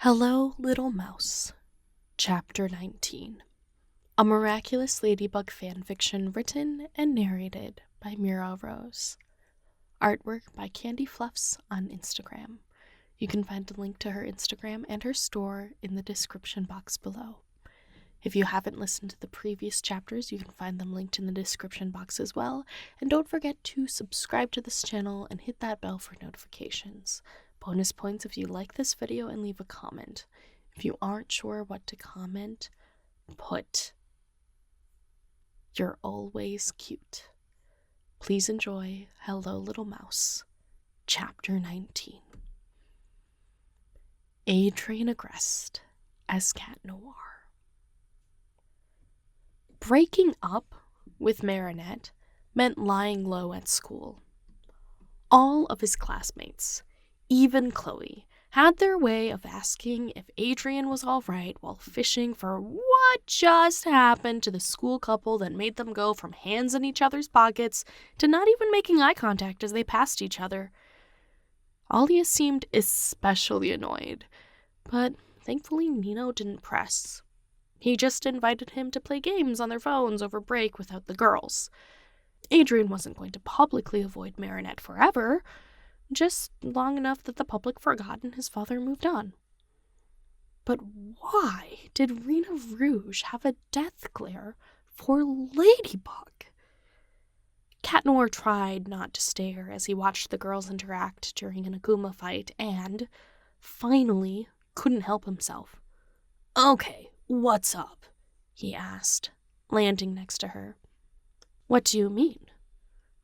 Hello, Little Mouse, Chapter 19. A Miraculous Ladybug Fanfiction written and narrated by Mira Rouge. Artwork by CandyFluffs on Instagram. You can find a link to her Instagram and her store in the description box below. If you haven't listened to the previous chapters, you can find them linked in the description box as well. And don't forget to subscribe to this channel and hit that bell for notifications. Bonus points if you like this video and leave a comment. If you aren't sure what to comment, put "You're always cute." Please enjoy Hello, Little Mouse, Chapter 19. Adrien Agreste as LadyNoir. Breaking up with Adrienette meant lying low at school. All of his classmates, even Chloe, had their way of asking if Adrien was all right while fishing for what just happened to the school couple that made them go from hands in each other's pockets to not even making eye contact as they passed each other. Alia seemed especially annoyed, but thankfully Nino didn't press. He just invited him to play games on their phones over break without the girls. Adrien wasn't going to publicly avoid Adrienette forever, just long enough that the public forgot and his father moved on. But why did Rena Rouge have a death glare for Ladybug? LadyNoir tried not to stare as he watched the girls interact during an Aguma fight and, finally, couldn't help himself. "Okay, what's up?" he asked, landing next to her. "What do you mean?"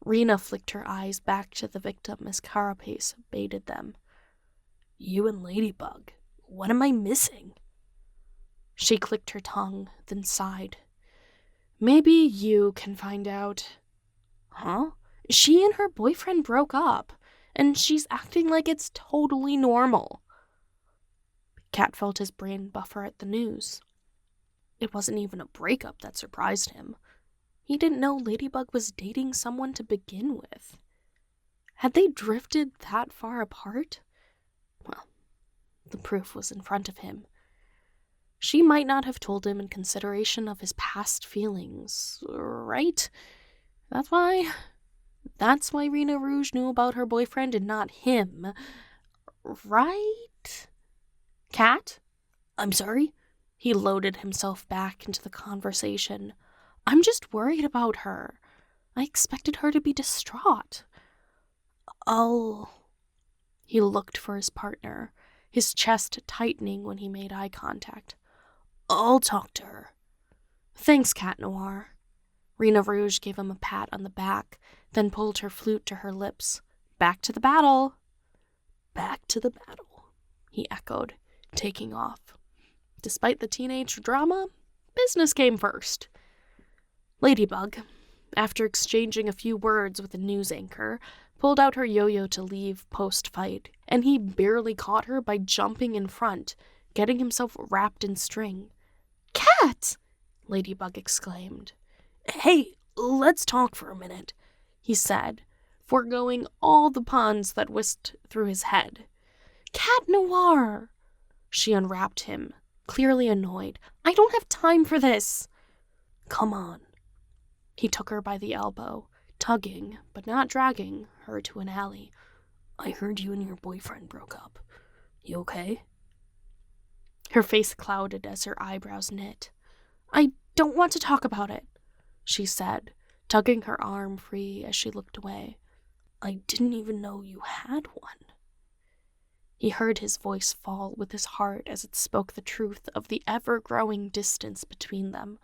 Rena flicked her eyes back to the victim as Carapace baited them. "You and Ladybug. What am I missing?" She clicked her tongue, then sighed. "Maybe you can find out." "Huh? She and her boyfriend broke up, and she's acting like it's totally normal." Cat felt his brain buffer at the news. It wasn't even a breakup that surprised him. He didn't know Ladybug was dating someone to begin with. Had they drifted that far apart? Well, the proof was in front of him. She might not have told him in consideration of his past feelings, right? That's why Rena Rouge knew about her boyfriend and not him, right? Cat? I'm sorry? He loaded himself back into the conversation. "I'm just worried about her. I expected her to be distraught." He looked for his partner, his chest tightening when he made eye contact. "I'll talk to her." "Thanks, LadyNoir." Rena Rouge gave him a pat on the back, then pulled her flute to her lips. "Back to the battle." "Back to the battle," he echoed, taking off. Despite the teenage drama, business came first. Ladybug, after exchanging a few words with the news anchor, pulled out her yo-yo to leave post-fight, and he barely caught her by jumping in front, getting himself wrapped in string. "Cat!" Ladybug exclaimed. "Hey, let's talk for a minute," he said, foregoing all the puns that whisked through his head. "LadyNoir!" She unwrapped him, clearly annoyed. "I don't have time for this." "Come on." He took her by the elbow, tugging, but not dragging, her to an alley. "I heard you and your boyfriend broke up. You okay?" Her face clouded as her eyebrows knit. "I don't want to talk about it," she said, tugging her arm free as she looked away. "I didn't even know you had one." He heard his voice fall with his heart as it spoke the truth of the ever-growing distance between them.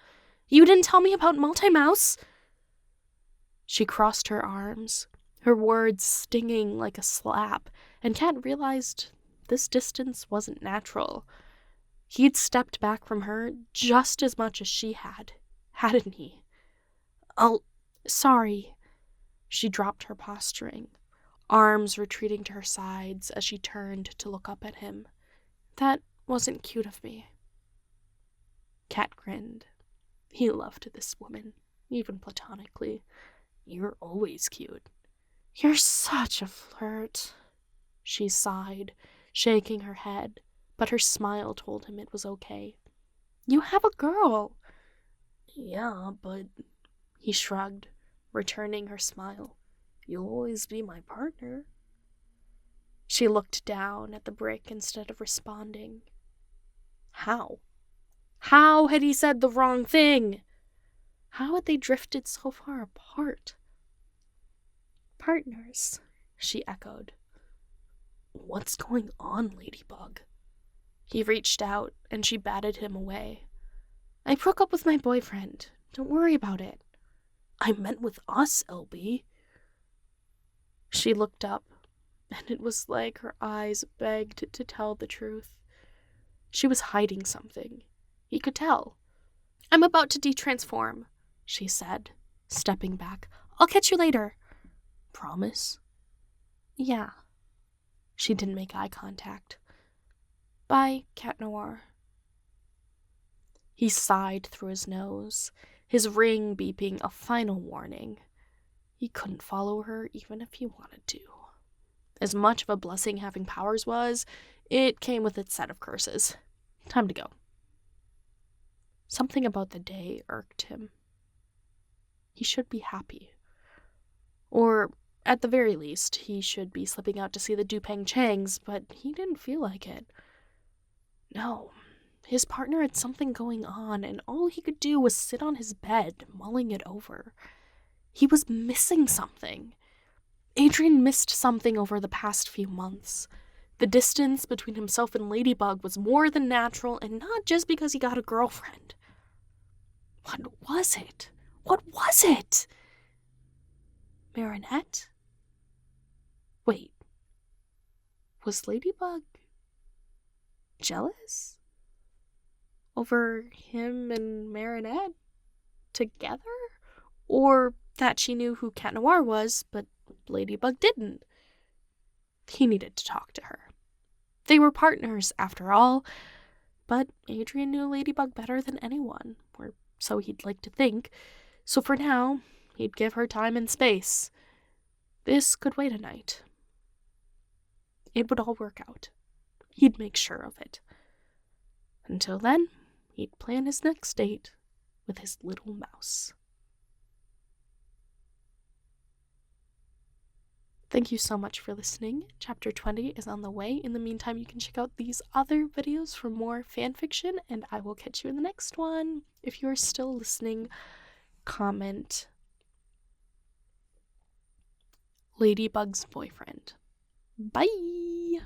"You didn't tell me about MultiMouse?" She crossed her arms, her words stinging like a slap, and Cat realized this distance wasn't natural. He'd stepped back from her just as much as she had, hadn't he? Sorry." She dropped her posturing, arms retreating to her sides as she turned to look up at him. "That wasn't cute of me." Cat grinned. He loved this woman, even platonically. "You're always cute." "You're such a flirt," she sighed, shaking her head, but her smile told him it was okay. You have a girl. Yeah, but... He shrugged, returning her smile. You'll always be my partner. She looked down at the brick instead of responding. How? How had he said the wrong thing? How had they drifted so far apart? Partners, she echoed. What's going on, Ladybug? He reached out, and she batted him away. I broke up with my boyfriend. Don't worry about it. I meant with us, LB. She looked up, and it was like her eyes begged to tell the truth. She was hiding something. He could tell. I'm about to detransform, she said, stepping back. I'll catch you later. Promise? Yeah. She didn't make eye contact. Bye, Cat Noir. He sighed through his nose, his ring beeping a final warning. He couldn't follow her even if he wanted to. As much of a blessing having powers was, it came with its set of curses. Time to go. Something about the day irked him. He should be happy. Or, at the very least, he should be slipping out to see the Dupeng Changs, but he didn't feel like it. No, his partner had something going on, and all he could do was sit on his bed, mulling it over. He was missing something. Adrien missed something over the past few months. The distance between himself and Ladybug was more than natural, and not just because he got a girlfriend. What was it? What was it? Marinette? Wait. Was Ladybug jealous? Over him and Marinette together? Or that she knew who Cat Noir was, but Ladybug didn't? He needed to talk to her. They were partners, after all, but Adrien knew Ladybug better than anyone, or so he'd like to think, so for now, he'd give her time and space. This could wait a night. It would all work out. He'd make sure of it. Until then, he'd plan his next date with his little mouse. Thank you so much for listening. Chapter 20 is on the way. In the meantime, you can check out these other videos for more fanfiction, and I will catch you in the next one. If you are still listening, comment Ladybug's boyfriend. Bye!